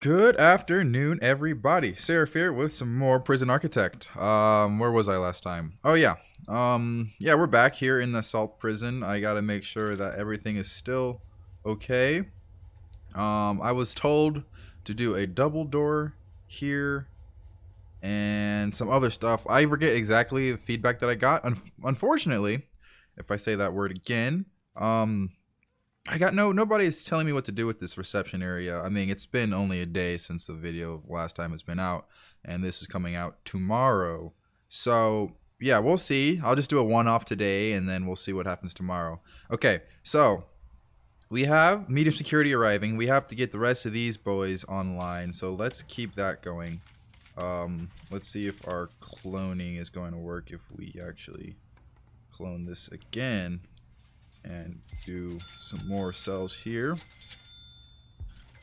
Good afternoon, everybody. Seraph here with some more Prison Architect. Where was I last time? Oh yeah. Yeah, we're back here in the Salt Prison. I gotta make sure that everything is still okay. I was told to do a double door here and some other stuff. I forget exactly the feedback that I got. Unfortunately, if I say that word again, I got nobody is telling me what to do with this reception area. I mean, it's been only a day since the video last time has been out, and this is coming out tomorrow. So, yeah, we'll see. I'll just do a one-off today, and then we'll see what happens tomorrow. Okay, so we have medium security arriving. We have to get the rest of these boys online, so let's keep that going. Let's see if our cloning is going to work if we actually clone this again. And do some more cells here.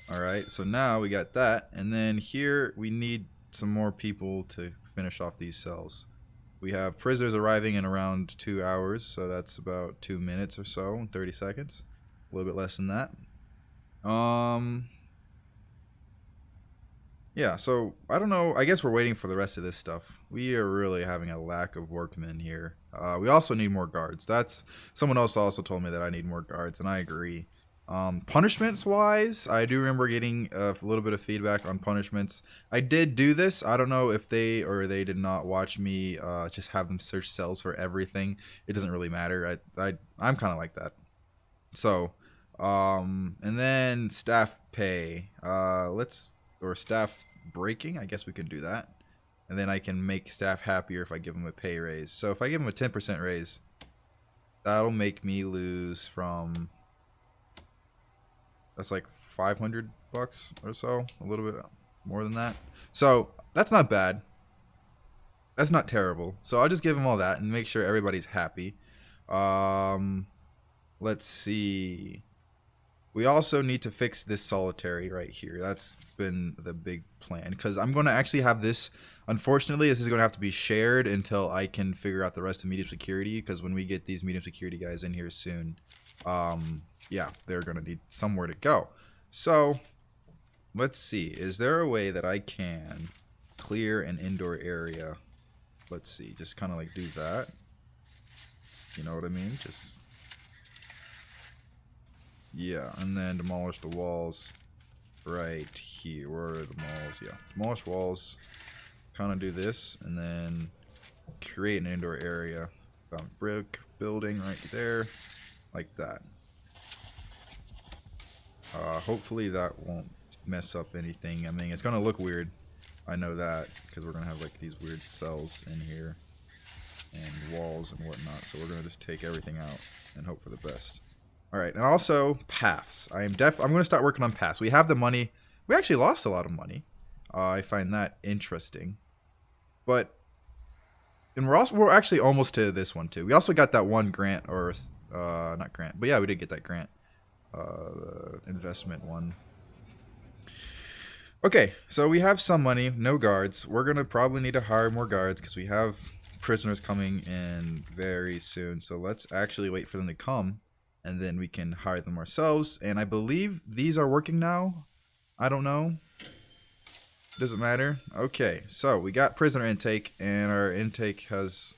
Alright, so now we got that. And then here we need some more people to finish off these cells. We have prisoners arriving in around 2 hours, so that's about 2 minutes or so, 30 seconds. A little bit less than that. Yeah, so I don't know. I guess we're waiting for the rest of this stuff. We are really having a lack of workmen here. We also need more guards. That's someone else also told me that I need more guards, and I agree. Punishments wise, I do remember getting a little bit of feedback on punishments. I did do this. I don't know if they did not watch me just have them search cells for everything. It doesn't really matter. I'm kind of like that. So, and then staff pay. Or staff breaking, I guess we can do that. And then I can make staff happier if I give them a pay raise. So if I give them a 10% raise, that'll make me lose from, that's like 500 bucks or so, a little bit more than that. So that's not bad. That's not terrible. So I'll just give them all that and make sure everybody's happy. Let's see. We also need to fix this solitary right here. That's been the big plan because I'm going to actually have this. Unfortunately, this is going to have to be shared until I can figure out the rest of medium security, because when we get these medium security guys in here soon, yeah, they're going to need somewhere to go. So let's see. Is there a way that I can clear an indoor area? Let's see. Just kind of like do that. You know what I mean? Just... yeah, and then demolish the walls right here. Where are the walls? Yeah, demolish walls. Kind of do this, and then create an indoor area. Brick building right there, like that. Hopefully that won't mess up anything. I mean, it's gonna look weird. I know that because we're gonna have like these weird cells in here and walls and whatnot. So we're gonna just take everything out and hope for the best. Alright, and also paths. I'm going to start working on paths. We have the money. We actually lost a lot of money. I find that interesting. But, and we're actually almost to this one too. We also got that one grant, or not grant, but yeah, we did get that grant. Investment one. Okay, so we have some money, no guards. We're going to probably need to hire more guards because we have prisoners coming in very soon. So let's actually wait for them to come. And then we can hire them ourselves. And I believe these are working now. I don't know. Doesn't matter. Okay, so we got prisoner intake. And our intake has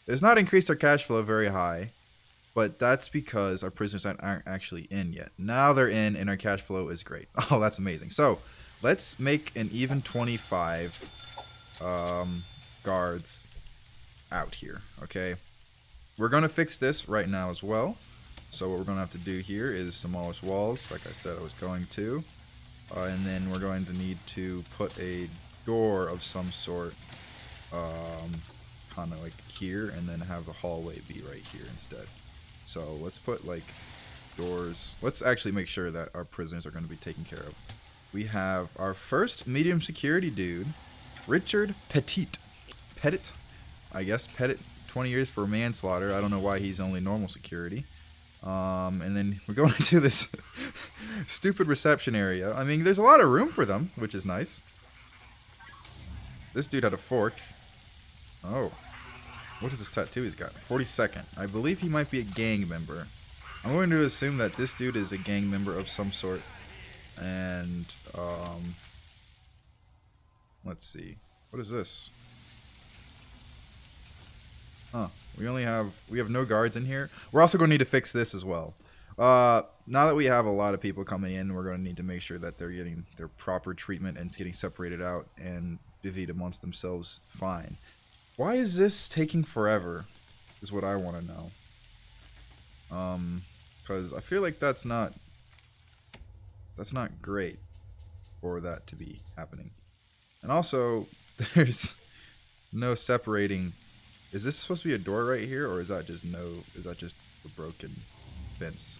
not increased our cash flow very high. But that's because our prisoners aren't actually in yet. Now they're in and our cash flow is great. Oh, that's amazing. So let's make an even 25 guards out here. Okay. We're going to fix this right now as well. So what we're going to have to do here is demolish walls, like I said I was going to. And then we're going to need to put a door of some sort, kind of like here, and then have the hallway be right here instead. So let's put like doors. Let's actually make sure that our prisoners are going to be taken care of. We have our first medium security dude, Richard Petit. I guess Petit, 20 years for manslaughter. I don't know why he's only normal security. And then we're going into this stupid reception area. I mean, there's a lot of room for them, which is nice. This dude had a fork. Oh. What is this tattoo he's got? 42nd. I believe he might be a gang member. I'm going to assume that this dude is a gang member of some sort. And, Let's see. What is this? Huh. We have no guards in here. We're also going to need to fix this as well. Now that we have a lot of people coming in, we're going to need to make sure that they're getting their proper treatment and getting separated out and divvied amongst themselves fine. Why is this taking forever? Is what I want to know. Because I feel like that's not great for that to be happening. And also, there's no separating. Is this supposed to be a door right here, or is that just a broken fence?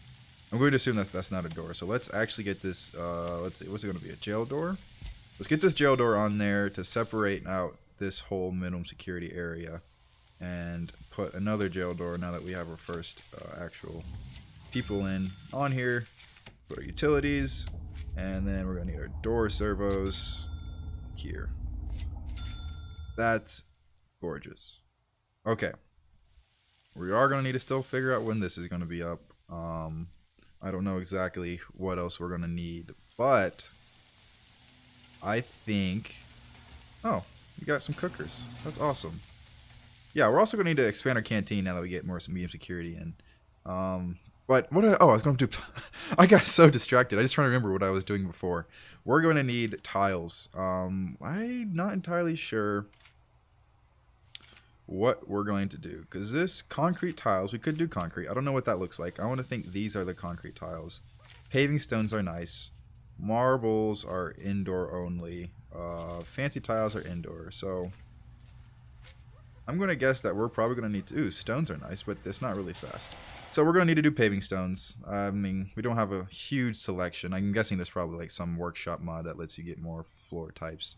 I'm going to assume that that's not a door. So let's actually get this. Let's see. What's it going to be? A jail door? Let's get this jail door on there to separate out this whole minimum security area, and put another jail door now that we have our first actual people in on here. Put our utilities, and then we're going to need our door servos here. That's gorgeous. Okay. We are going to need to still figure out when this is going to be up. I don't know exactly what else we're going to need, but I think... Oh, we got some cookers. That's awesome. Yeah, we're also going to need to expand our canteen now that we get more medium security in. But what? I was going to do... I got so distracted. I just trying to remember what I was doing before. We're going to need tiles. I'm not entirely sure what we're going to do, because this concrete tiles, we could do concrete. I don't know what that looks like. I want to think these are the concrete tiles. Paving stones are nice. Marbles are indoor only. Fancy tiles are indoor. So I'm going to guess that we're probably going to need to... Ooh, stones are nice, but it's not really fast. So we're going to need to do paving stones. I mean, we don't have a huge selection. I'm guessing there's probably like some workshop mod that lets you get more floor types,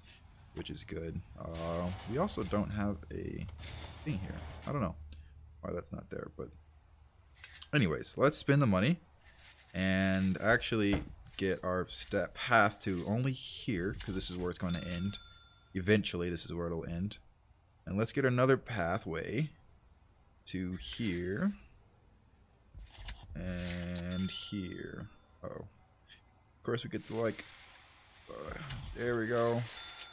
which is good. We also don't have a thing here. I don't know why that's not there, but anyways, let's spend the money and actually get our step path to only here, because this is where it's going to end. Eventually, this is where it'll end. And let's get another pathway to here and here. Oh, of course we get to like. There we go.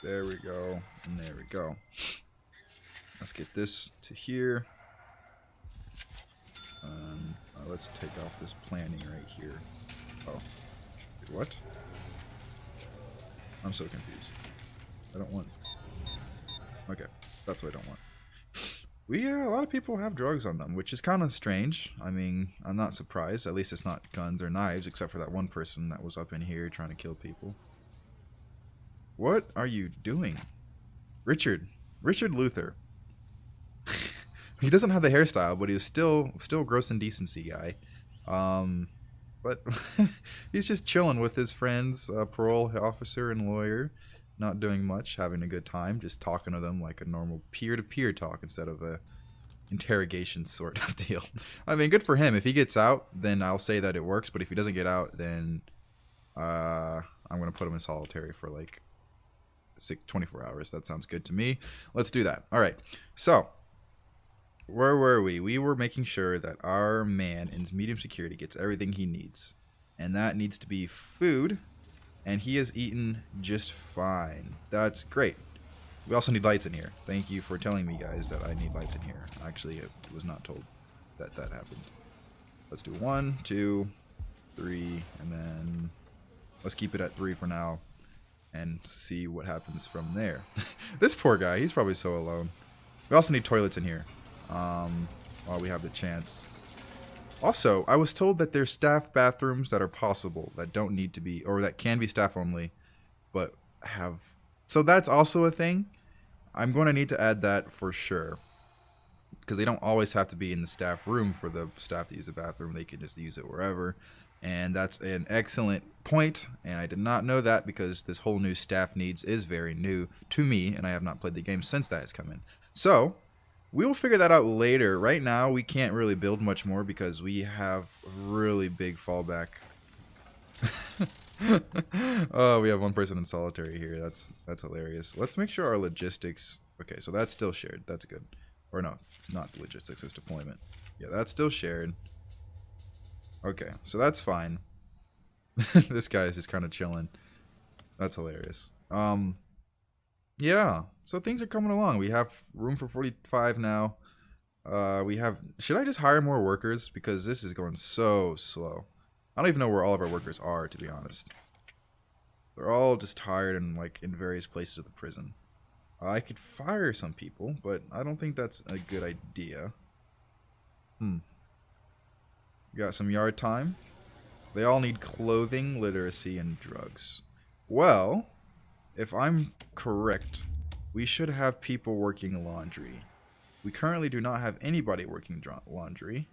There we go. And there we go. Let's get this to here. Let's take off this planning right here. Oh. Wait, what? I'm so confused. I don't want... Okay. That's what I don't want. A lot of people have drugs on them, which is kind of strange. I mean, I'm not surprised. At least it's not guns or knives, except for that one person that was up in here trying to kill people. What are you doing? Richard Luther. He doesn't have the hairstyle, but he was still gross indecency guy. But he's just chilling with his friends, parole officer and lawyer, not doing much, having a good time, just talking to them like a normal peer-to-peer talk instead of a interrogation sort of deal. I mean, good for him. If he gets out, then I'll say that it works, but if he doesn't get out, then I'm going to put him in solitary for like 24 hours. That sounds good to me. Let's do that. All right. So, where were we? We were making sure that our man in medium security gets everything he needs. And that needs to be food. And he has eaten just fine. That's great. We also need lights in here. Thank you for telling me, guys, that I need lights in here. Actually, I was not told that that happened. Let's do 1, 2, 3, and then let's keep it at 3 for now and see what happens from there. This poor guy, he's probably so alone. We also need toilets in here while we have the chance. Also, I was told that there's staff bathrooms that are possible, that don't need to be, or that can be staff only, but have... So that's also a thing. I'm going to need to add that for sure. Because they don't always have to be in the staff room for the staff to use the bathroom. They can just use it wherever. And that's an excellent point. And I did not know that because this whole new staff needs is very new to me. And I have not played the game since that has come in. So... we will figure that out later. Right now, we can't really build much more because we have really big fallback. Oh, we have one person in solitary here. That's hilarious. Let's make sure our logistics... Okay, so that's still shared. That's good. Or no, it's not logistics. It's deployment. Yeah, that's still shared. Okay, so that's fine. This guy is just kind of chilling. That's hilarious. Yeah, so things are coming along. We have room for 45 now. We have. Should I just hire more workers because this is going so slow? I don't even know where all of our workers are, to be honest. They're all just tired and like in various places of the prison. I could fire some people, but I don't think that's a good idea. We got some yard time. They all need clothing, literacy, and drugs. Well, if I'm correct, we should have people working laundry. We currently do not have anybody working laundry.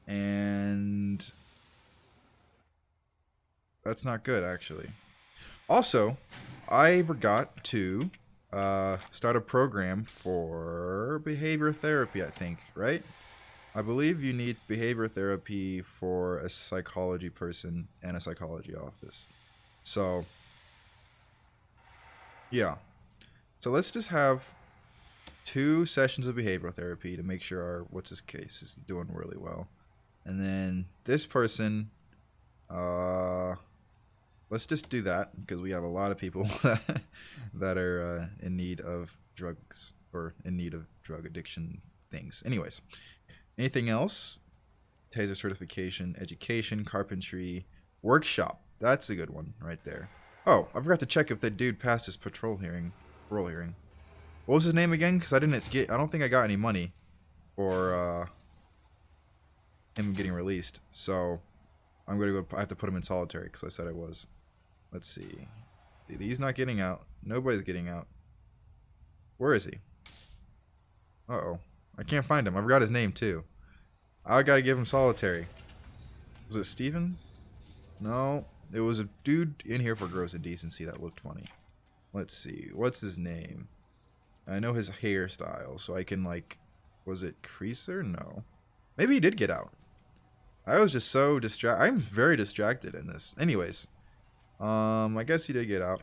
And that's not good, actually. Also, I forgot to start a program for behavior therapy, I think, right? I believe you need behavior therapy for a psychology person and a psychology office. So, yeah. So let's just have 2 sessions of behavioral therapy to make sure our what's his case is doing really well. And then this person, let's just do that because we have a lot of people that are in need of drugs or in need of drug addiction things. Anyways, anything else? Taser certification, education, carpentry, workshop. That's a good one right there. Oh, I forgot to check if that dude passed his parole hearing. What was his name again? Because I didn't get. I don't think I got any money for him getting released. So I'm gonna go. I have to put him in solitary because I said I was. Let's see. He's not getting out. Nobody's getting out. Where is he? Uh-oh. I can't find him. I forgot his name too. I gotta give him solitary. Was it Steven? No. It was a dude in here for gross indecency that looked funny. Let's see. What's his name? I know his hairstyle, so I can like... Was it Creaser? No. Maybe he did get out. I was just so distracted. I'm very distracted in this. Anyways. I guess he did get out.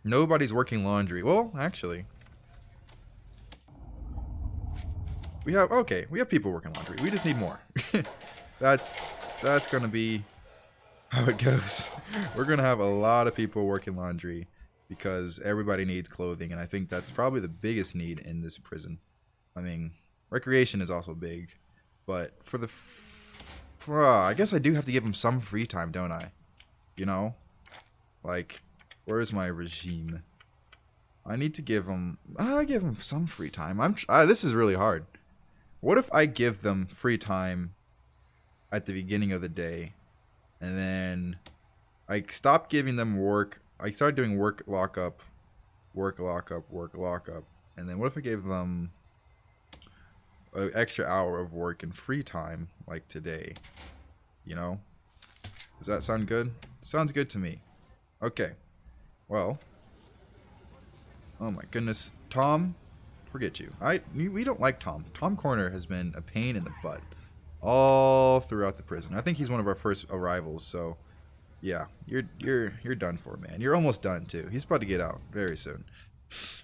Nobody's working laundry. Well, actually. We have people working laundry. We just need more. That's gonna be how it goes. We're gonna have a lot of people working laundry because everybody needs clothing, and I think that's probably the biggest need in this prison. I mean, recreation is also big, but for the I guess I do have to give them some free time, don't I? You know, like, where's my regime? I need to give them. I give them some free time. This is really hard. What if I give them free time at the beginning of the day, and then I stop giving them work. I start doing work lockup, and then what if I gave them an extra hour of work and free time, like today? You know? Does that sound good? Sounds good to me. Okay. Well. Oh my goodness. Tom, forget you. We don't like Tom. Tom Corner has been a pain in the butt all throughout the prison. I think he's one of our first arrivals, so yeah, you're done for, man. You're almost done too. He's about to get out very soon.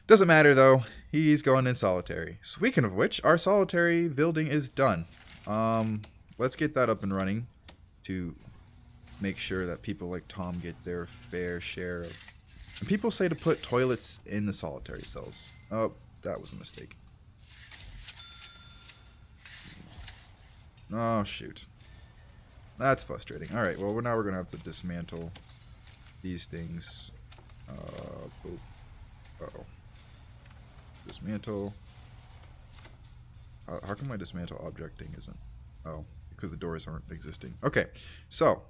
Doesn't matter though. He's going in solitary. Speaking of which, our solitary building is done. Let's get that up and running to make sure that people like Tom get their fair share of. And people say to put toilets in the solitary cells. Oh, that was a mistake. Oh, shoot. That's frustrating. Alright, well, now we're going to have to dismantle these things. Uh-oh. Dismantle. How come my dismantle object thing isn't? Oh, because the doors aren't existing. Okay, so,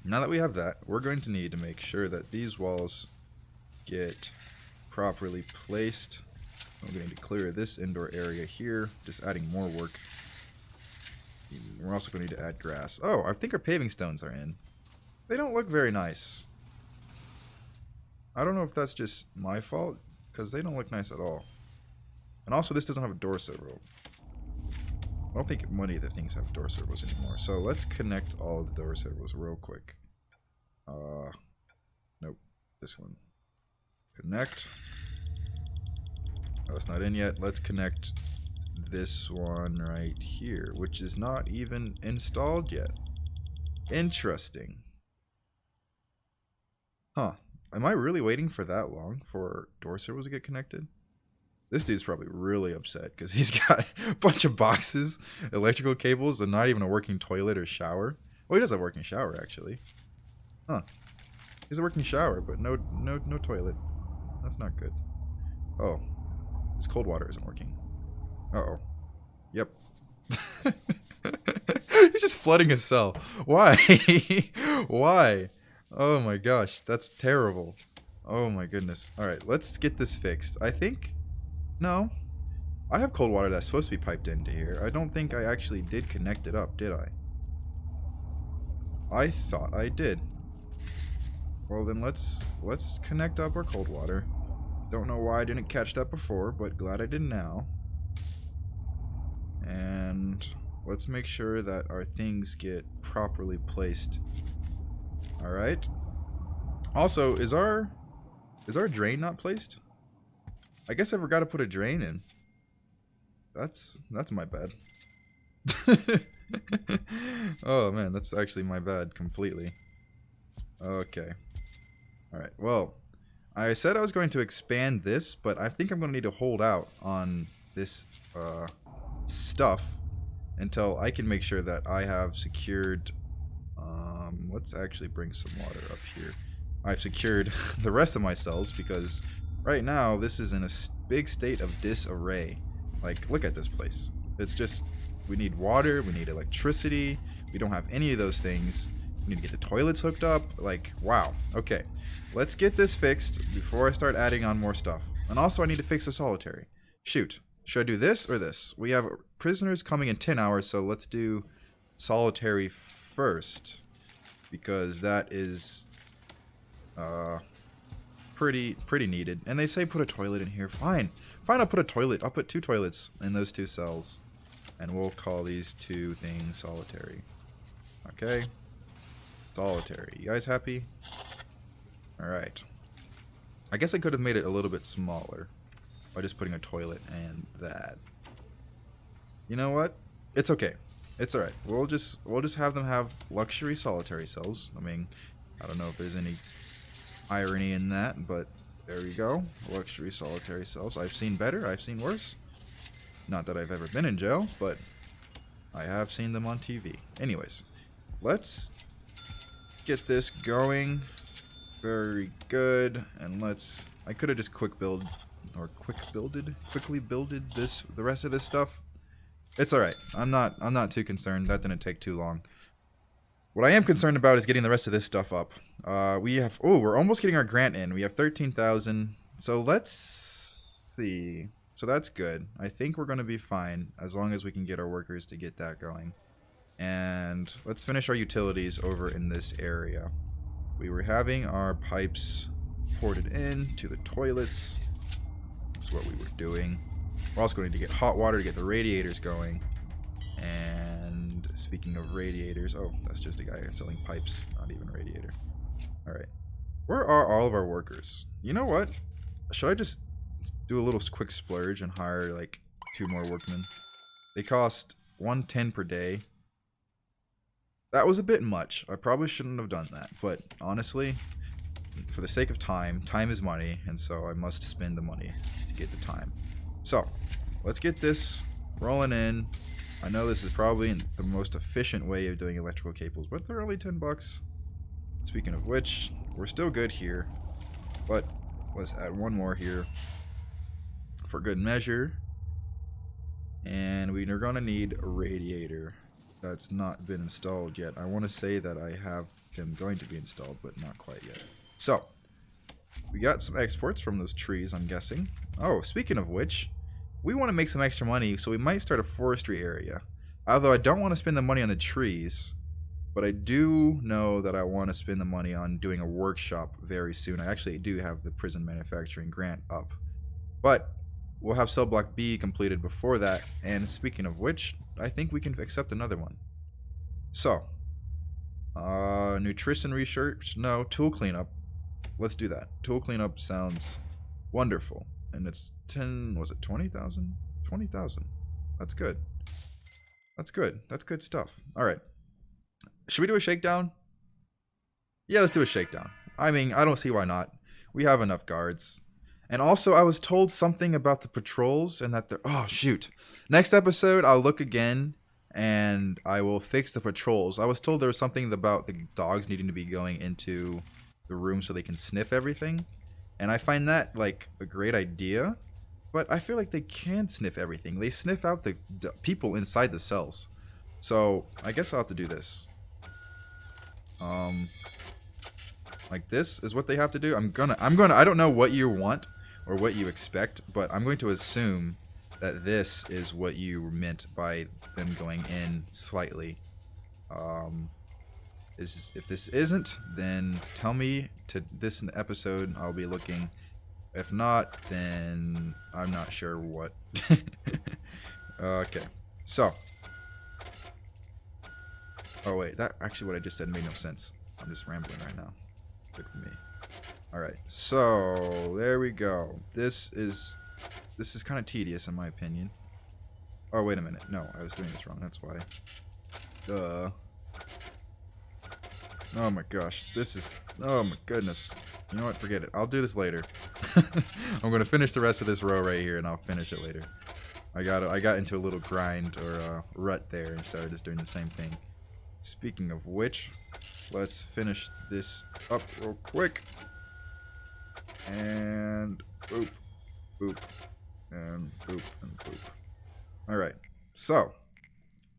now that we have that, we're going to need to make sure that these walls get properly placed. I'm going to clear this indoor area here, just adding more work. We're also going to need to add grass. Oh, I think our paving stones are in. They don't look very nice. I don't know if that's just my fault, because they don't look nice at all. And also, this doesn't have a door servo. I don't think many of the things have door servos anymore. So let's connect all the door servos real quick. Nope. This one. Connect. Oh, that's not in yet. Let's connect this one right here, which is not even installed yet. Interesting. Huh. Am I really waiting for that long for door servos to get connected? This dude's probably really upset because he's got a bunch of boxes, electrical cables, and not even a working toilet or shower. Well, he does have a working shower, actually. Huh. He's a working shower, but no toilet. That's not good. Oh. His cold water isn't working. Uh-oh. Yep. He's just flooding his cell. Why? Why? Oh my gosh, that's terrible. Oh my goodness. Alright, let's get this fixed. I think... No. I have cold water that's supposed to be piped into here. I don't think I actually did connect it up, did I? I thought I did. Well then let's connect up our cold water. Don't know why I didn't catch that before, but glad I did now. And let's make sure that our things get properly placed. Alright. Also, is our drain not placed? I guess I forgot to put a drain in. That's my bad. Oh man, that's actually my bad completely. Okay. Alright, well, I said I was going to expand this, but I think I'm going to need to hold out on this stuff until I can make sure that I have secured... let's actually bring some water up here. I've secured the rest of my cells because right now this is in a big state of disarray. Like, look at this place. It's just, we need water, we need electricity, we don't have any of those things. We need to get the toilets hooked up. Like, wow. Okay, let's get this fixed before I start adding on more stuff. And also I need to fix the solitary. Shoot, should I do this or this? We have prisoners coming in 10 hours, so let's do solitary first, because that is pretty needed. And they say put a toilet in here. Fine, I'll put a toilet. I'll put 2 toilets in those 2 cells, and we'll call these 2 things solitary. Okay, solitary. You guys happy? Alright, I guess I could have made it a little bit smaller by just putting a toilet and that. You know what, it's okay, it's alright. We'll just have them have luxury solitary cells. I mean, I don't know if there's any irony in that, but there we go. Luxury solitary cells. I've seen better, I've seen worse. Not that I've ever been in jail, but I have seen them on TV. Anyways, let's get this going. Very good. And let's... I could have just quickly builded this, the rest of this stuff. It's alright. I'm not too concerned. That didn't take too long. What I am concerned about is getting the rest of this stuff up. We're almost getting our grant in. We have 13,000. So let's see. So that's good. I think we're going to be fine as long as we can get our workers to get that going. And let's finish our utilities over in this area. We were having our pipes ported in to the toilets. That's what we were doing. We're also going to get hot water to get the radiators going. And speaking of radiators, oh, that's just a guy selling pipes, not even a radiator. Alright. Where are all of our workers? You know what? Should I just do a little quick splurge and hire like 2 more workmen? They cost $110 per day. That was a bit much. I probably shouldn't have done that. But honestly, for the sake of time, time is money, and so I must spend the money to get the time. So, let's get this rolling in. I know this is probably the most efficient way of doing electrical cables, but they're only 10 bucks. Speaking of which, we're still good here, but let's add 1 more here for good measure. And we're gonna need a radiator that's not been installed yet. I want to say that I have them going to be installed, but not quite yet. So, we got some exports from those trees, I'm guessing. Oh, speaking of which, we want to make some extra money, so we might start a forestry area. Although I don't want to spend the money on the trees, but I do know that I want to spend the money on doing a workshop very soon. I actually do have the prison manufacturing grant up. But we'll have cell block B completed before that, and speaking of which, I think we can accept another one. So, nutrition research, no, tool cleanup. Let's do that. Tool cleanup sounds wonderful. And it's 10, was it 20,000? 20,000. That's good. That's good. That's good stuff. Alright. Should we do a shakedown? Yeah, let's do a shakedown. I mean, I don't see why not. We have enough guards. And also, I was told something about the patrols and that they're... Oh, shoot. Next episode, I'll look again and I will fix the patrols. I was told there was something about the dogs needing to be going into the room so they can sniff everything. And I find that, like, a great idea. But I feel like they can sniff everything. They sniff out the people inside the cells. So, I guess I'll have to do this. Like this is what they have to do. I don't know what you want or what you expect, but I'm going to assume that this is what you meant by them going in slightly. If this isn't, then tell me to this episode. I'll be looking. If not, then I'm not sure what. Okay, so. Oh wait, that actually what I just said made no sense. I'm just rambling right now. Good for me. Alright, so there we go. This is kind of tedious in my opinion. Oh, wait a minute. No, I was doing this wrong. That's why. Duh. Oh my gosh. This is... Oh my goodness. You know what? Forget it. I'll do this later. I'm going to finish the rest of this row right here and I'll finish it later. I got into a little grind or a rut there and started just doing the same thing. Speaking of which, let's finish this up real quick. And boop, boop, and boop, and boop. Alright, so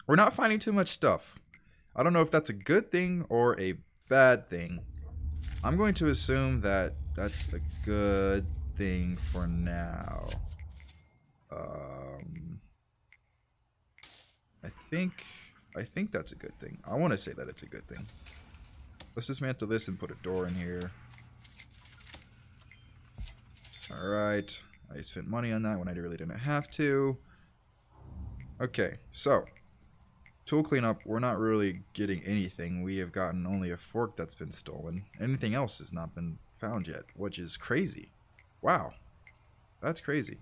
we're not finding too much stuff. I don't know if that's a good thing or a bad thing. I'm going to assume that that's a good thing for now. I think that's a good thing. I want to say that it's a good thing. Let's dismantle this and put a door in here. Alright. I spent money on that when I really didn't have to. Okay, so. Tool cleanup, we're not really getting anything. We have gotten only a fork that's been stolen. Anything else has not been found yet, which is crazy. Wow. That's crazy.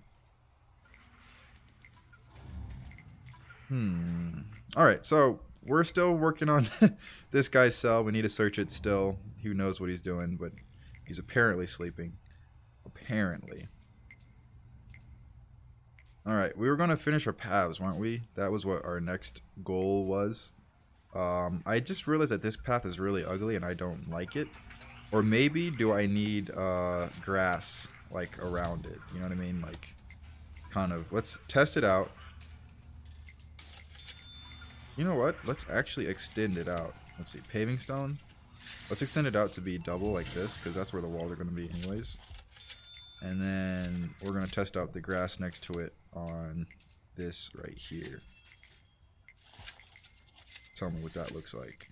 Alright, so we're still working on this guy's cell. We need to search it still. Who knows what he's doing, but he's apparently sleeping. Apparently. Alright, we were going to finish our paths, weren't we? That was what our next goal was. I just realized that this path is really ugly and I don't like it. Or maybe do I need grass, like, around it? You know what I mean? Like, kind of. Let's test it out. You know what? Let's actually extend it out. Let's see. Paving stone. Let's extend it out to be double like this, because that's where the walls are going to be anyways. And then we're going to test out the grass next to it on this right here. Tell me what that looks like.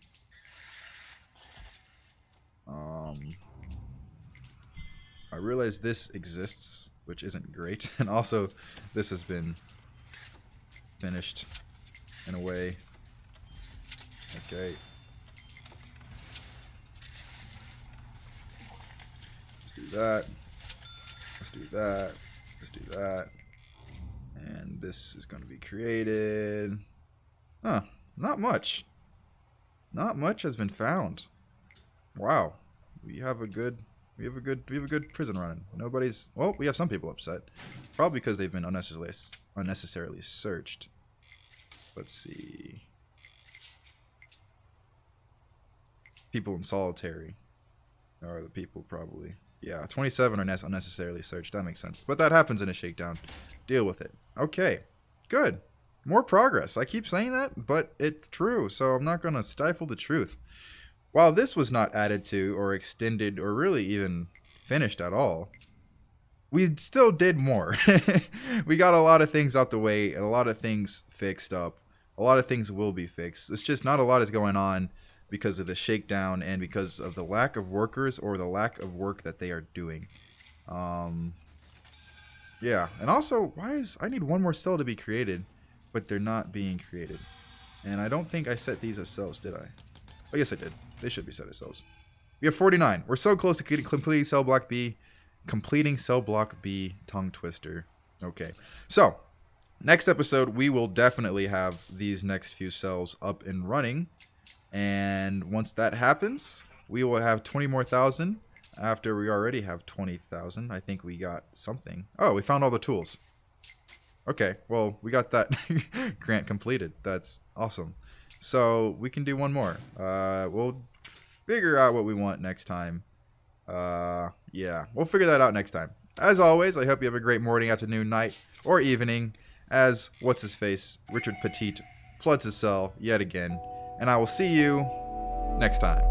I realize this exists, which isn't great. And also, this has been finished in a way. Okay. Let's do that. Let's do that. Let's do that. And this is going to be created. Huh. Not much. Not much has been found. Wow. We have a good prison running. Nobody's... Well, we have some people upset. Probably because they've been unnecessarily searched. Let's see. People in solitary are the people probably. Yeah, 27 are unnecessarily searched. That makes sense. But that happens in a shakedown. Deal with it. Okay. Good. More progress. I keep saying that, but it's true. So I'm not going to stifle the truth. While this was not added to or extended or really even finished at all, we still did more. We got a lot of things out the way and a lot of things fixed up. A lot of things will be fixed. It's just not a lot is going on because of the shakedown and because of the lack of workers or the lack of work that they are doing. Yeah, and also, I need one more cell to be created, but they're not being created. And I don't think I set these as cells, did I? Oh, yes, I did. They should be set as cells. We have 49. We're so close to completing cell block B. Completing cell block B tongue twister. Okay, so next episode, we will definitely have these next few cells up and running. And once that happens, we will have 20 more thousand. after we already have 20,000. I think we got something. Oh, we found all the tools. Okay, well, we got that grant completed. That's awesome. So we can do one more. We'll figure out what we want next time. Yeah, we'll figure that out next time. As always, I hope you have a great morning, afternoon, night, or evening, as what's-his-face, Richard Petite, floods his cell yet again. And I will see you next time.